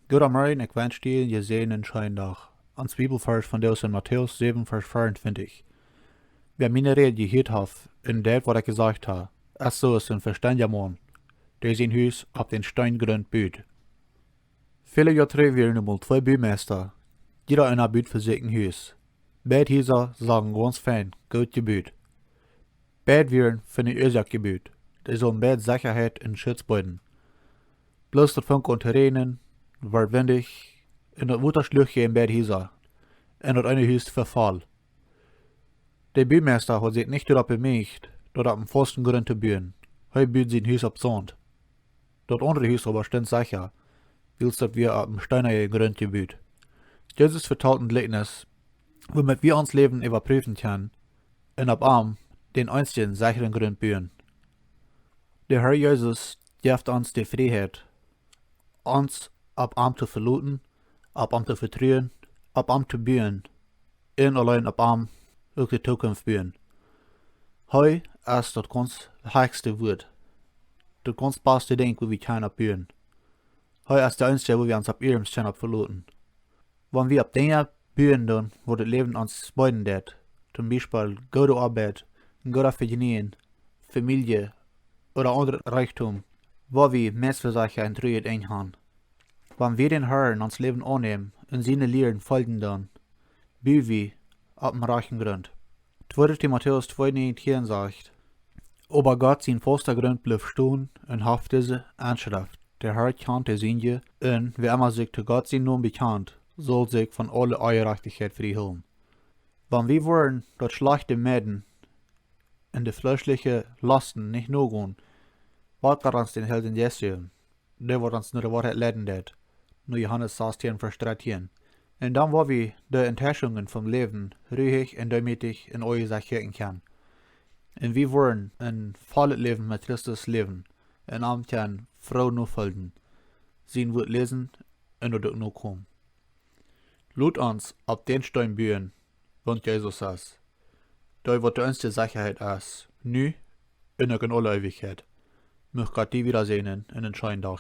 Gott am Morgen, ik wens je je zegen en schijndag. Ans Bibelvers van Deus in Matthäus 7, vers 24. Wer meine Rede gehört hat, in dat wat ik gesagt ha, es so ist ein verständiger Mann, der sein Haus auf den Stein gründ büht. Viele Jahre terug waren mal zwei Bühmeister, jeder einer büht für sich ein Haus. Beide Häuser sagen ganz fein, gut gebüht. Beide waren für eine Ursache gebüht, die sollen beide Sicherheit und Schutz bieten. Bloß das Funk und Terrainen, war windig, en dat moet slugje in beide Häuser, en dat eine Haus verfall. Der Bühmeister hat sich nicht darauf bemerkt, dort am Pfosten grün zu bühen. Hij büht sein Haus ab Sand. Dort andere Haus aber stand sicher, wils dat wir ab dem Steiner grün gebüht. Jesus vertalt ein Gleichnis, womit wir uns Leben überprüfen können, und ab Arm den einzigen sicheren Grund bühen. Der Herr Jesus gibt uns die Freiheit, uns ab Arm zu verluten, ab Arm zu vertrauen, ab Arm zu bühen, und allein ab Arm auch die Zukunft bühen. Heu ist das ganz höchste Wort, das ganz beste Ding, wo wir können bühen. Heu ist der einzige, wo wir uns ab ihrem können verluten. Wenn wir ab Dinge bühen, dann, wo das Leben uns beiden det, zum Beispiel gute Arbeit, gute Verdienen, Familie oder andere Reichtum, wo wir Messversacher und Treue einhaben. Wenn wir den Herrn ans Leben annehmen und seine Lehren folgen dann, bühen wir ab dem reichen Grund. 2. Timotheus 2,19 sagt, aber Gott sein fester Grund bleibt stehen und haft diese Anschrift. Der Herr kennt die Sünde und wer immer sich zu Gott sein Namen bekannt, soll sich von aller Ungerechtigkeit freiholen. Wenn wir wollen, dort schlechte Mäden und die fleischlichen Lasten nicht nur gehen, was kann uns den Helden erzählen? Der wird uns nur die Wahrheit leiden det. Nur Johannes 16, Vers 13. Und dann, wo wir die Enttäuschungen vom Leben ruhig und demütig in eure Sache kirken können. Und wir wollen ein volles Leben mit Christus leben, und am kann Frau nur folgen. Sie wird lesen und dort nur kommen. Lut uns ab den Stein bühen, und Jesus saß. Da wird uns die Sicherheit aus, nu und in alle Ewigkeit. Möcht Gott die wiedersehen in den Scheindach.